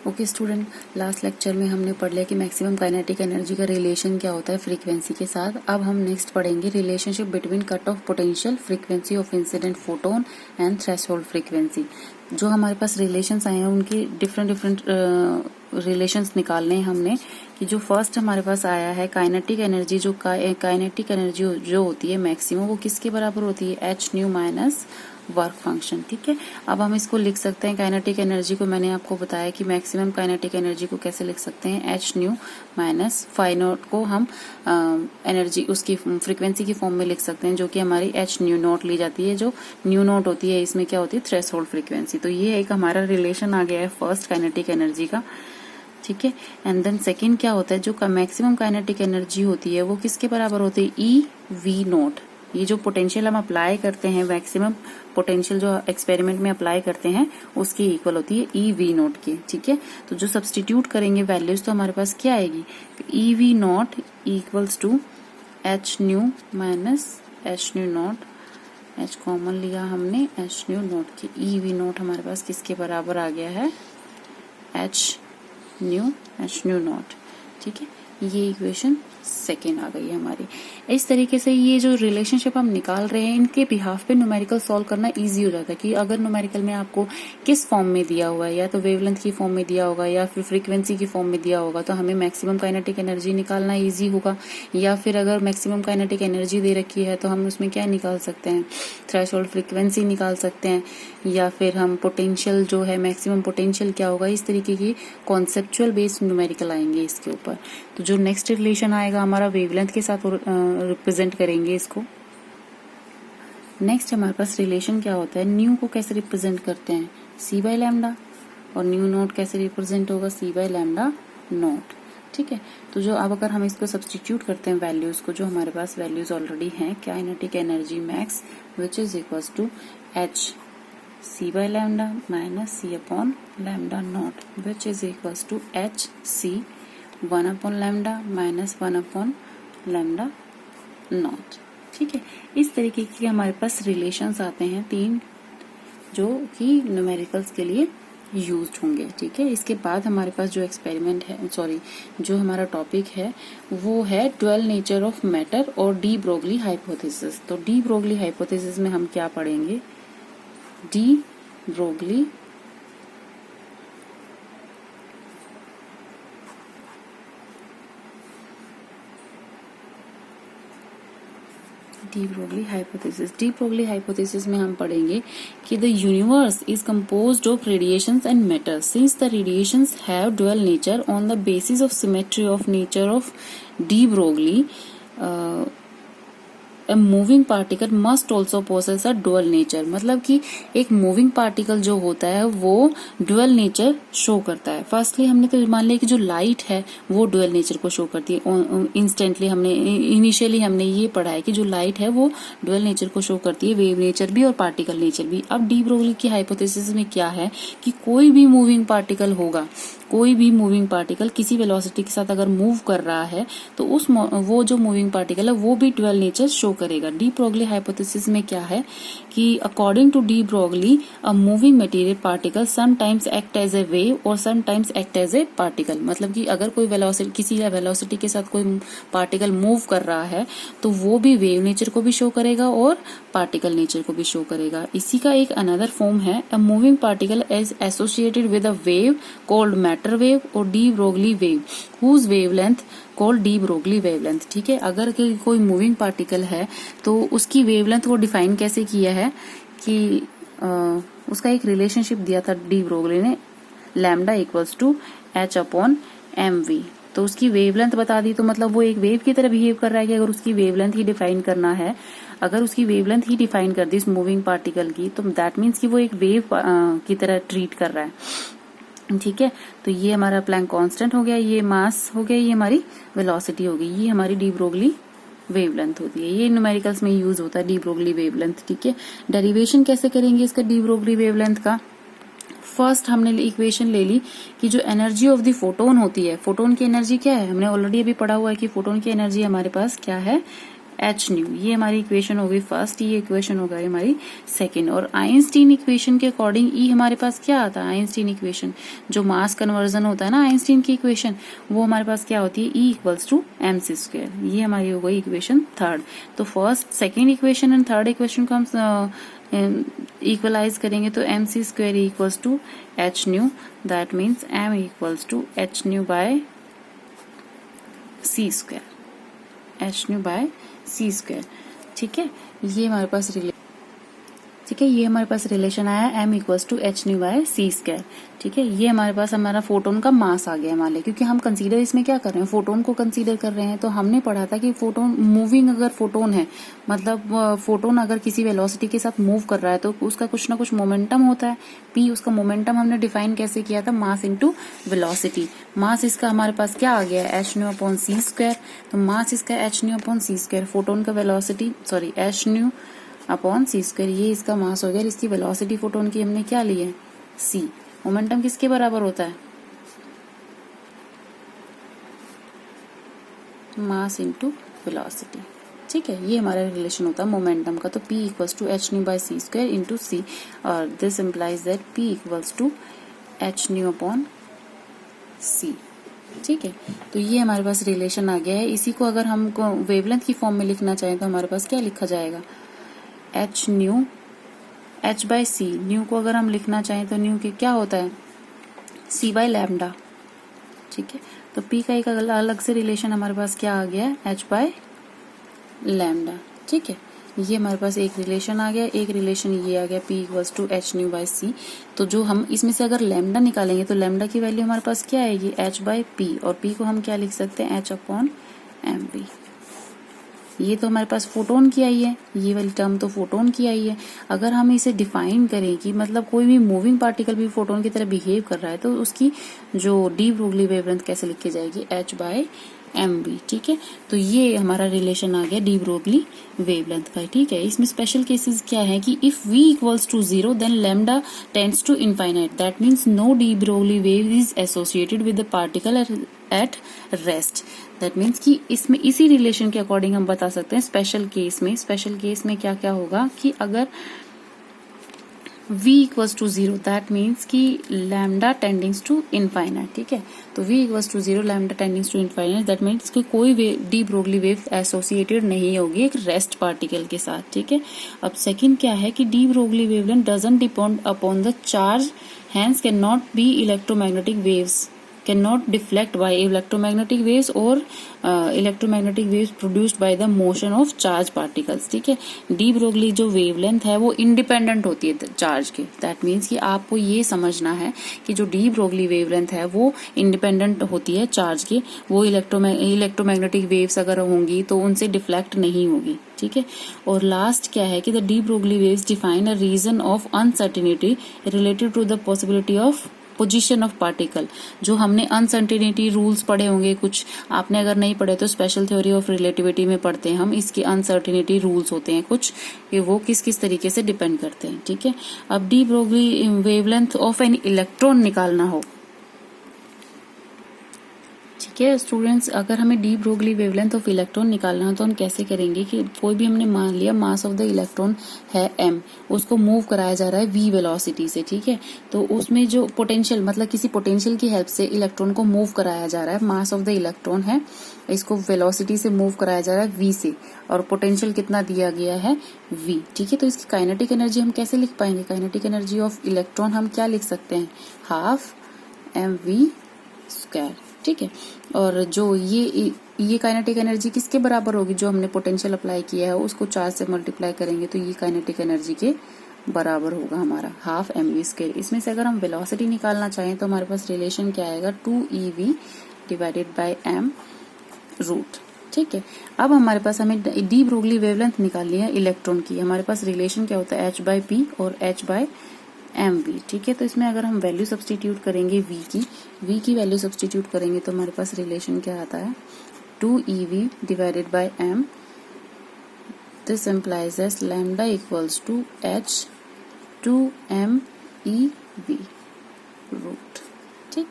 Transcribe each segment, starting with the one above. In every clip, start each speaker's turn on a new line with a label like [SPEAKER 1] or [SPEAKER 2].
[SPEAKER 1] Okay student, last lecture में हमने पढ़ लिया कि मैक्सिमम काइनेटिक एनर्जी का रिलेशन क्या होता है फ्रीक्वेंसी के साथ। अब हम नेक्स्ट पढ़ेंगे relationship between cut off potential, frequency of incident photon and threshold frequency. जो हमारे पास रिलेशंस आए हैं उनकी डिफरेंट रिलेशंस निकालने हैं हमने। कि जो फर्स्ट हमारे पास आया है काइनेटिक एनर्जी, जो काइनेटिक एनर्जी जो होती है मैक्सिमम, वो किसके बराबर होती है? H nu minus work function. ठीक है, अब हम इसको लिख सकते हैं काइनेटिक एनर्जी को। मैंने आपको बताया कि मैक्सिमम काइनेटिक एनर्जी को कैसे लिख सकते हैं, h nu minus phi naught को हम एनर्जी उसकी फ्रीक्वेंसी की फॉर्म में लिख सकते हैं, जो कि हमारी एच न्यू नॉट ली जाती है। जो न्यू नॉट होती है इसमें क्या होती है? Threshold frequency. तो ये एक हमारा रिलेशन आ गया है फर्स्ट काइनेटिक एनर्जी का। ठीक है, एंड देन सेकेंड क्या होता है? जो मैक्सिमम काइनेटिक एनर्जी होती है वो किसके बराबर होती है? ई वी नॉट। ये जो पोटेंशियल हम अप्लाई करते हैं, मैक्सिमम पोटेंशियल जो एक्सपेरिमेंट में अप्लाई करते हैं, उसकी इक्वल होती है ई वी नॉट की। ठीक है, तो जो सब्सटीट्यूट करेंगे वैल्यूज तो हमारे पास क्या आएगी? E V naught equals to H nu minus h nu naught, h common लिया हमने, एच न्यू नॉट की। ई वी नॉट हमारे पास किसके बराबर आ गया है? H nu not. ठीक है, ये इक्वेशन सेकेंड आ गई है हमारी। इस तरीके से ये जो रिलेशनशिप हम निकाल रहे हैं, इनके बिहाफ पे न्यूमेरिकल सॉल्व करना इजी हो जाता है। कि अगर न्यूमेरिकल में आपको किस फॉर्म में दिया हुआ है, या तो वेवलेंथ की फॉर्म में दिया होगा या फिर फ्रीक्वेंसी की फॉर्म में दिया होगा, तो हमें मैक्सिमम काइनेटिक एनर्जी निकालना इजी होगा। या फिर अगर मैक्सिमम काइनेटिक एनर्जी दे रखी है तो हम उसमें क्या निकाल सकते हैं? थ्रेशोल्ड फ्रीक्वेंसी निकाल सकते हैं, या फिर हम पोटेंशियल जो है मैक्सिमम पोटेंशियल क्या होगा, इस तरीके की कॉन्सेप्चुअल बेस्ड न्यूमेरिकल आएंगे इसके ऊपर। तो जो नेक्स्ट रिलेशन आएगा हमारा वेवलेंथ के साथ रिप्रेजेंट करेंगे इसको। नेक्स्ट हमारे पास रिलेशन क्या होता है? न्यू को कैसे रिप्रेजेंट करते हैं? सी बाय लैम्डा। और न्यू नॉट कैसे रिप्रेजेंट होगा? सी बाय लैम्डा नॉट। ठीक है, तो जो अब अगर हम इसको सब्सटीट्यूट करते हैं वैल्यूज को, जो हमारे पास वैल्यूज ऑलरेडी हैं, kinetic energy max which is equals to h c by lambda minus c upon lambda naught which is equals to h c 1 upon lambda minus 1 upon lambda naught. ठीक है, इस तरीके के हमारे पास रिलेशंस आते हैं तीन, जो कि न्यूमेरिकल्स के लिए यूज्ड होंगे। ठीक है, इसके बाद हमारे पास जो एक्सपेरिमेंट है, जो हमारा टॉपिक है वो है ड्वेल नेचर ऑफ मैटर और डी ब्रोगली हाइपोथेसिस। तो डी ब्रोगली हाइपोथेसिस में हम क्या पढ़ेंगे? De Broglie de Broglie hypothesis में हम पढ़ेंगे कि the universe is composed of radiations and matter since the radiations have dual nature on the basis of symmetry of nature of de Broglie A moving particle must also possess a dual nature. मतलब कि एक moving particle जो होता है वो dual nature show करता है। Firstly हमने तो मान लिया कि जो लाइट है वो डुअल नेचर को शो करती है। इंस्टेंटली हमने इनिशियली हमने ये पढ़ा है कि जो लाइट है वो डुअल नेचर को शो करती है, वेव नेचर भी और पार्टिकल नेचर भी। अब डी ब्रोगली की हाइपोथेसिस में क्या है कि कोई भी मूविंग पार्टिकल होगा, कोई भी मूविंग पार्टिकल किसी वेलोसिटी के साथ अगर मूव कर रहा है तो वो जो मूविंग पार्टिकल है वो भी डुअल नेचर शो करेगा। डी ब्रोगली हाइपोथेसिस में क्या है कि according to de Broglie a moving material particle sometimes act as a wave और sometimes act as a particle. मतलब कि अगर कोई वेलोसिटी, किसी वेलोसिटी के साथ कोई पार्टिकल मूव कर रहा है तो वो भी वेव नेचर को भी शो करेगा और पार्टिकल नेचर को भी शो करेगा। इसी का एक अनदर फॉर्म है a moving particle is associated with a wave called matter wave और de Broglie wave whose wavelength called de Broglie wavelength. ठीक है, अगर कोई मूविंग पार्टिकल है तो उसकी वेवलेंथ को डिफाइन कैसे किया है कि उसका एक रिलेशनशिप दिया था डी ब्रोगली ने, lambda equals to h upon m v. तो उसकी वेवलेंथ बता दी, तो मतलब वो एक वेव की तरह बिहेव कर रहा है कि अगर उसकी वेवलेंथ ही डिफाइन करना है, अगर उसकी वेवलेंथ ही डिफाइन कर दी इस मूविंग पार्टिकल की, तो दैट मीन्स कि वो एक वेव की तरह ट्रीट कर रहा है। ठीक है, तो ये हमारा प्लैंक कांस्टेंट हो गया, ये मास हो गया, ये हमारी वेलोसिटी हो गई, ये हमारी डी ब्रोगली वेवलेंथ होती है। ये न्यूमेरिकल्स में यूज होता है डी ब्रोगली वेवलेंथ। ठीक है, डेरिवेशन कैसे करेंगे इसका डी ब्रोगली वेवलेंथ का? फर्स्ट हमने इक्वेशन ले ली कि जो एनर्जी ऑफ द फोटोन होती है, फोटोन की एनर्जी क्या है? हमने ऑलरेडी अभी पढ़ा हुआ है कि फोटोन की एनर्जी हमारे पास क्या है? एच न्यू, ये हमारी इक्वेशन हो गई फर्स्ट, ये इक्वेशन हो गई हमारी सेकंड। और आइंस्टीन इक्वेशन के अकॉर्डिंग ई हमारे पास क्या आता है, आइंस्टीन इक्वेशन जो मास कन्वर्जन होता है ना आइंस्टीन की इक्वेशन, वो हमारे पास क्या होती है, E equals to m c square. ये हमारी हो गई इक्वेशन थर्ड। तो first second equation and third equation को हम इक्वलाइज करेंगे तो m c square equals to H nu, that means m equals to H nu by c square, h nu by c square. ठीक है, ये हमारे पास ठीक है, ये हमारे पास रिलेशन आया m equals to H nu by c square. ठीक है, ये हमारे पास हमारा फोटोन का मास आ गया मान ले, क्योंकि हम कंसीडर इसमें क्या कर रहे हैं, फोटोन को कंसीडर कर रहे हैं। तो हमने पढ़ा था कि फोटोन मूविंग, अगर फोटोन है मतलब फोटोन अगर किसी वेलोसिटी के साथ मूव कर रहा है तो उसका कुछ ना कुछ मोमेंटम होता है, p। उसका मोमेंटम हमने डिफाइन कैसे किया था, मास इंटू वेलोसिटी। मास इसका हमारे पास क्या आ गया, H nu upon C square. तो मास इसका H nu upon C square, photon का velocity sorry H nu upon C square, ये इसका मास हो गया। इसकी वेलोसिटी फोटोन की हमने क्या ली है, सी। मोमेंटम किसके बराबर होता है, मास इंटू वेलोसिटी। ठीक है, ये हमारा रिलेशन होता है मोमेंटम का। तो P equals to H nu by C square into C, और this implies that P equals to H nu upon C. ठीक है, तो ये हमारे पास रिलेशन आ गया है। इसी को अगर हम वेवलेंथ की फॉर्म में लिखना चाहें तो हमारे पास क्या लिखा जाएगा, एच न्यू, एच बाय सी, न्यू को अगर हम लिखना चाहें तो न्यू के क्या होता है, सी बाय लैम्डा। ठीक है, तो पी का एक अलग से रिलेशन हमारे पास क्या आ गया है, एच बाय लैम्डा। ठीक है, ये हमारे पास एक रिलेशन आ गया, एक रिलेशन ये आ गया P equals to H nu by C. तो जो हम इसमें से अगर लैम्डा निकालेंगे तो लैम्डा की वैल्यू हमारे पास क्या आएगी, एच बाय पी, और पी को हम क्या लिख सकते हैं, एच अपॉन एम पी। ये तो हमारे पास फोटोन की आई है, ये वाली टर्म तो फोटोन की आई है। अगर हम इसे डिफाइन करें कि मतलब कोई भी मूविंग पार्टिकल भी फोटोन की तरह बिहेव कर रहा है तो उसकी जो डी ब्रोगली वेवलेंथ कैसे लिखी जाएगी, एच बाय एम बी। ठीक है, तो ये हमारा रिलेशन आ गया डी ब्रोगली वेवलेंथ का। ठीक है, इसमें स्पेशल केसेस क्या है कि if v equals to 0 then lambda tends to infinite, that means no de Broglie wave is associated with the particle at rest. That means कि इसमें इसी रिलेशन के अकॉर्डिंग हम बता सकते हैं स्पेशल केस में क्या क्या होगा कि अगर v equals to 0 that means कि लैम्डा टेंडिंग्स टू इनफाइनाइट। ठीक है, तो v equals to 0 lambda tendings to infinite, that means कि कोई डी ब्रोगली वेव एसोसिएटेड नहीं होगी एक रेस्ट पार्टिकल के साथ। ठीक है, अब सेकंड क्या है कि de Broglie wavelength doesn't depend upon the charge, hence can not be electromagnetic waves, cannot deflect by electromagnetic waves or electromagnetic waves produced by the motion of charged particles। ठीक है, डी ब्रोगली जो wavelength है वो independent होती है charge के। That means कि आपको ये समझना है कि जो डी ब्रोगली वेवलेंथ है वो इंडिपेंडेंट होती है चार्ज के। वो इलेक्ट्रोमैग्नेटिक वेव्स अगर होंगी तो उनसे डिफ्लेक्ट नहीं होगी। ठीक है, और लास्ट क्या है कि the de Broglie waves define a region of uncertainty related to the possibility of position of particle. जो हमने अनसर्टेनिटी रूल्स पढ़े होंगे कुछ, आपने अगर नहीं पढ़े तो स्पेशल थ्योरी ऑफ रिलेटिविटी में पढ़ते हैं हम, इसके अनसर्टेनिटी रूल्स होते हैं कुछ कि वो किस किस तरीके से डिपेंड करते हैं। ठीक है, अब D Broglie wavelength of an electron निकालना हो। ठीक है स्टूडेंट्स, अगर हमें D Broglie wavelength of electron निकालना है तो हम कैसे करेंगे कि कोई भी हमने मान लिया मास ऑफ द इलेक्ट्रॉन है m, उसको मूव कराया जा रहा है v वेलोसिटी से। ठीक है, तो उसमें जो पोटेंशियल मतलब किसी पोटेंशियल की हेल्प से इलेक्ट्रॉन को मूव कराया जा रहा है। मास ऑफ द इलेक्ट्रॉन है, इसको वेलोसिटी से मूव कराया जा रहा है v से, और पोटेंशियल कितना दिया गया है v। ठीक है, तो इसकी काइनेटिक एनर्जी हम कैसे लिख पाएंगे, काइनेटिक एनर्जी ऑफ इलेक्ट्रॉन हम क्या लिख सकते हैं, हाफ mv स्क्वायर। ठीक है, और जो ये काइनेटिक एनर्जी किसके बराबर होगी, जो हमने पोटेंशियल अप्लाई किया है उसको चार्ज से मल्टीप्लाई करेंगे तो ये काइनेटिक एनर्जी के बराबर होगा हमारा हाफ mv स्क्वायर। इसमें से अगर हम वेलोसिटी निकालना चाहें तो हमारे पास रिलेशन क्या आएगा, 2ev divided by m root. ठीक है, अब हमारे पास हमें डी ब्रोगली वेवलेंथ निकालनी है इलेक्ट्रॉन की। हमारे पास रिलेशन क्या होता है, h बाय p और h बाय एम वी। ठीक है, तो इसमें अगर हम वैल्यू सब्सटीट्यूट करेंगे v की वैल्यू सब्सटीट्यूट करेंगे तो हमारे पास रिलेशन क्या आता है, 2ev divided by m, this implies as lambda equals to h 2mev root. ठीक,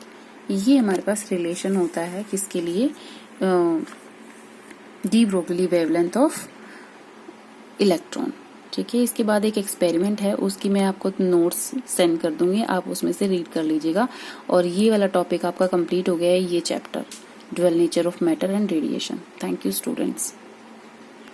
[SPEAKER 1] ये हमारे पास रिलेशन होता है किसके लिए, de Broglie wavelength of electron. ठीक है, इसके बाद एक एक्सपेरिमेंट है, उसकी मैं आपको नोट्स सेंड कर दूंगी, आप उसमें से रीड कर लीजिएगा। और ये वाला टॉपिक आपका कंप्लीट हो गया है, ये chapter dual nature of matter and radiation. Thank you students.